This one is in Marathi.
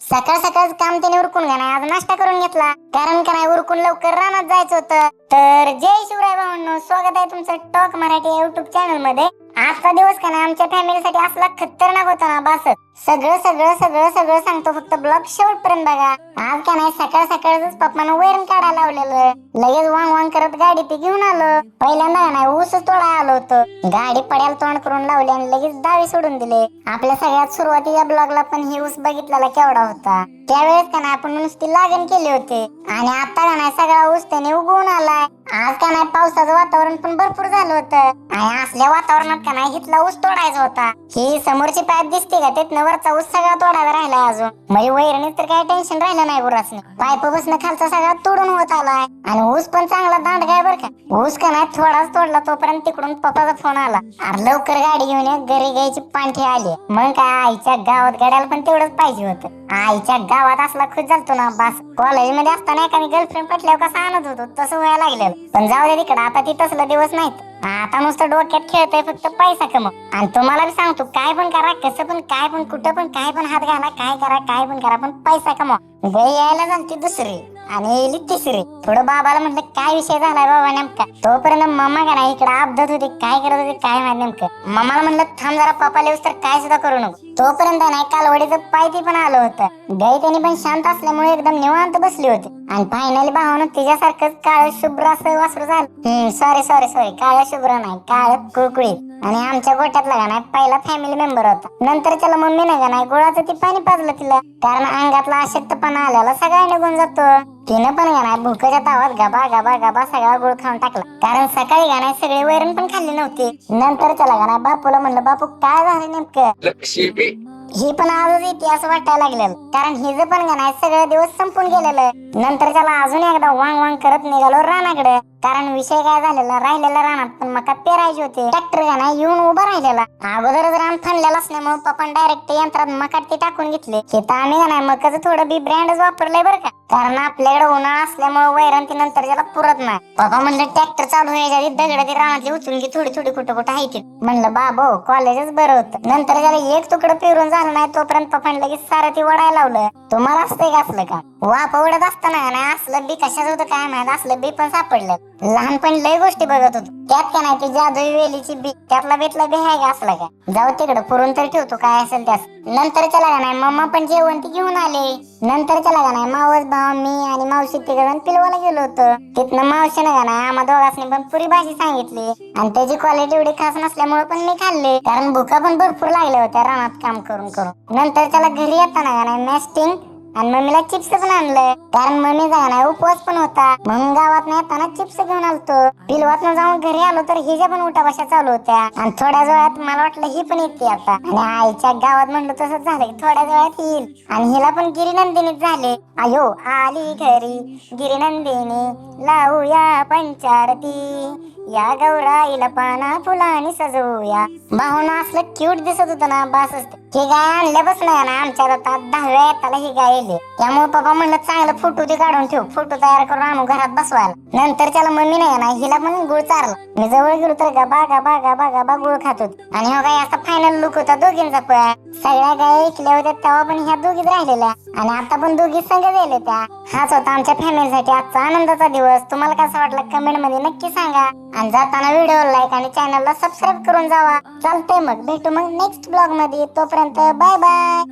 सकाळ सकाळ काम त्याने उरकून घ्या आज नाश्ता करून घेतला, कारण का नाही उरकून लवकर रानात जायचं होतं. तर जय शिवराय भावांनो, स्वागत आहे तुमचं टॉक मराठी युट्यूब चॅनल मध्ये. आजचा दिवस का नाही आमच्या फॅमिलीसाठी असला खतरनाक होता ना बस. सगळं सगळं सगळं सगळं सांगतो, फक्त ब्लॉग शेवटपर्यंत बघा. आज का नाही सकाळ सकाळच पप्पानं वैरण काढायला लावलेलं, लगेच वांग वांग करत गाडी ते घेऊन आलो. पहिल्यांदा नाही ऊस तोडा आलो होतो, गाडी पड्याला तोंड करून लावली आणि लगेच दावे सोडून दिले. आपल्या सगळ्यात सुरुवातीच्या ब्लॉगला पण ही ऊस बघितलेला केवढा होता. त्यावेळेस का नाही आपण नुसती लागण केली होती, आणि आता का नाही सगळा ऊस त्याने उगवून आलाय. आज का नाही पावसाचं वातावरण पण भरपूर झालं होतं, आणि असल्या वातावरणात का नाही हिथला ऊस तोडायचा होता. ही समोरची पाईप दिसते का, तिथनं वरचा ऊस सगळा तोडायला राहिलाय अजून. म्हणजे वैरणीत तर काही टेन्शन राहिलं नाही गुरासने. पाईप बसणं खालचा सगळा तोडून होत आलाय, आणि ऊस पण चांगला दांड काय बर का. ऊस का नाही थोडाच तोडला, तोपर्यंत तिकडून पप्पाचा फोन आला, अरे लवकर गाडी घेऊन ये, घरी घ्यायची पांठी आली. मग काय आईच्या गावात गाड्याला पण तेवढंच पाहिजे होतं. आईच्या गावात असला खुश झालतो ना बस. कॉलेजमध्ये असताना एखादी गर्लफ्रेंड पटल्यावर कसं आणत होतो तसं व्हायला लागलेलं. पण जाऊ दे तिकडं, आता ती तसलं दिवस नाहीत. आता नुसतं डोक्यात खेळतोय फक्त पैसा कमव. आणि तुम्हाला बी सांगतो, काय पण करा, कसं पण, काय पण, कुठं पण, काय पण हात घाला, काय करा, काय पण करा, पण पैसा कमवा. गई यायला झालती दुसरी आणि येली तिसरी. थोडं बाबाला म्हटलं काय विषय झालाय बाबा नेमका. तोपर्यंत मम्मा का नाही इकडे अपघात होती, काय करत होती काय माहिती नेमकं. मम्माला म्हटलं थांब जरा, पप्पा लिहूस तर काय सुद्धा करू नको. तोपर्यंत नाही कालवडीचं पायती पण आलं होतं. गाई त्यांनी पण शांत असल्यामुळे एकदम निवांत बसली होती. आणि फायनली भावानं तिच्यासारखंच काळ शुभ्र असं वासरू झालं. सॉरी सॉरी सॉरी, काळ शुभ्र नाही, काळ कुळकुळीत. आणि आमच्या गोट्यातला का नाही पहिला फॅमिली मेंबर होता. नंतर त्याला मम्मीने का नाही गुळाचं ती पाणी पाजलं तिला, कारण अंगातला अशक्तपणा आल्याला सगळा निघून जातो. तिनं पण का नाही भुकेच्या तावात गबा गबा गबा सगळा गुळ खाऊन टाकला, कारण सकाळी का नाही सगळी वैरण पण खाल्ली नव्हती. नंतर त्याला का नाही बापूला म्हणलं, बापू काय झालं नेमकं. ही पण आजच इतिहास वाटायला लागलेलं, कारण हिचं पण का नाही सगळे दिवस संपून गेलेलं. नंतर त्याला अजून एकदा वांग वांग करत निघालो रानाकडे, कारण विषय काय झालेला, राहिलेला रानात पण मका पेरायची होती. ट्रॅक्टर का नाही येऊन उभा राहिलेला. अगोदरच रान थांबलेला असल्यामुळे पप्पा डायरेक्ट यंत्रात मका ते टाकून घेतले. शेता आम्ही का नाही मकाचं थोडं बी ब्रँडच वापरलंय बरं का, कारण आपल्याकडे उन्हाळा असल्यामुळे वैरण ती नंतर त्याला पुरत नाही. पप्पा म्हणलं ट्रॅक्टर चालू व्हायच्या आधी दगड ती रानातली उचलून घे, थोडी थोडी कुठं कुठं हायची. म्हणलं बाबो कॉलेजच बरं होतं. नंतर त्याला एक तुकडं पिरून झालं नाही, तोपर्यंत पप्पा लगेच सारं ती वडायला लावलं. तुम्हाला असतंय का असलं का, वाप ओढत असताना नाही असलं बी कशाच होतं काय माहित, असलं बी पण सापडलं. लहानपणी लय गोष्टी बघत होतो, त्यात का नाही ती जादुई वेलीची बी, त्यातला बेतला बी आहे का असला का. जाऊ तिकडं पुरून तर ठेवतो काय असेल त्यास. नंतर त्याला का नाही मम्मा पण जेवण ती घेऊन आले. नंतर त्याला का नाही मावस भाव, मी आणि मावशी तिकडून पिलवाला गेलो होतो. तिथनं मावशीने का नाही आम्हा दोघांनी पण पुरी भाजी सांगितली, आणि त्याची क्वालिटी एवढी खास नसल्यामुळे पण मी खाल्ले, कारण भुका पण भरपूर लागल्या होत्या रानात काम करून करून. नंतर त्याला घरी येताना का नाही मॅस्टिंग आणि मम्मीला चिप्स पण आणलं, कारण मम्मी जाणार उपवास पण होता. म्हणून गावात येताना चिप्स घेऊन आलतो. पिलवातनं जाऊन घरी आलो तर हिच्या पण उठाबशा चालू होत्या, आणि थोड्या वेळात मला वाटलं ही पण येते आता. आणि आईच्या गावात म्हणलं तसंच झालं की थोड्या वेळात येईल, आणि हिला पण गिरिनंदिनीच झाले. अयो आली घरी गिरिनंदिनी, लावूया पंचारती, या गौराईला पाना फुलांनी सजवूया. भावना असलं क्यूट दिसत होतं ना बस. ही गाय आणल्यापासून ना आमच्या रथात 10व्या येताला ही गाय येते. त्यामुळे पप्पा म्हणलं चांगलं फोटो ते काढून ठेव, फोटो तयार करून आणू घरात बसवायला. नंतर त्याला मम्मी नाही ना हिला पण गुळ चारला. मी जवळ गेलो तर गबा गबा गबा गबा गुळ खात होती. आणि हा गाय असा फायनल लुक होता दोघींचा पण. सगळ्या गाय ऐकल्या होत्या तेव्हा पण ह्या दोघीच राहिलेल्या, आणि आता पण दोघी संघ गेले त्या. हाच होता आमच्या फॅमिलीसाठी आजचा आनंदाचा दिवस. तुम्हाला कसा वाटला कमेंट मध्ये नक्की सांगा, आणि जाताना व्हिडिओ लाईक आणि चॅनलला सबस्क्राईब करून जावा. चालतंय मग भेटू मग नेक्स्ट ब्लॉग मध्ये, तोपर्यंत बाय बाय.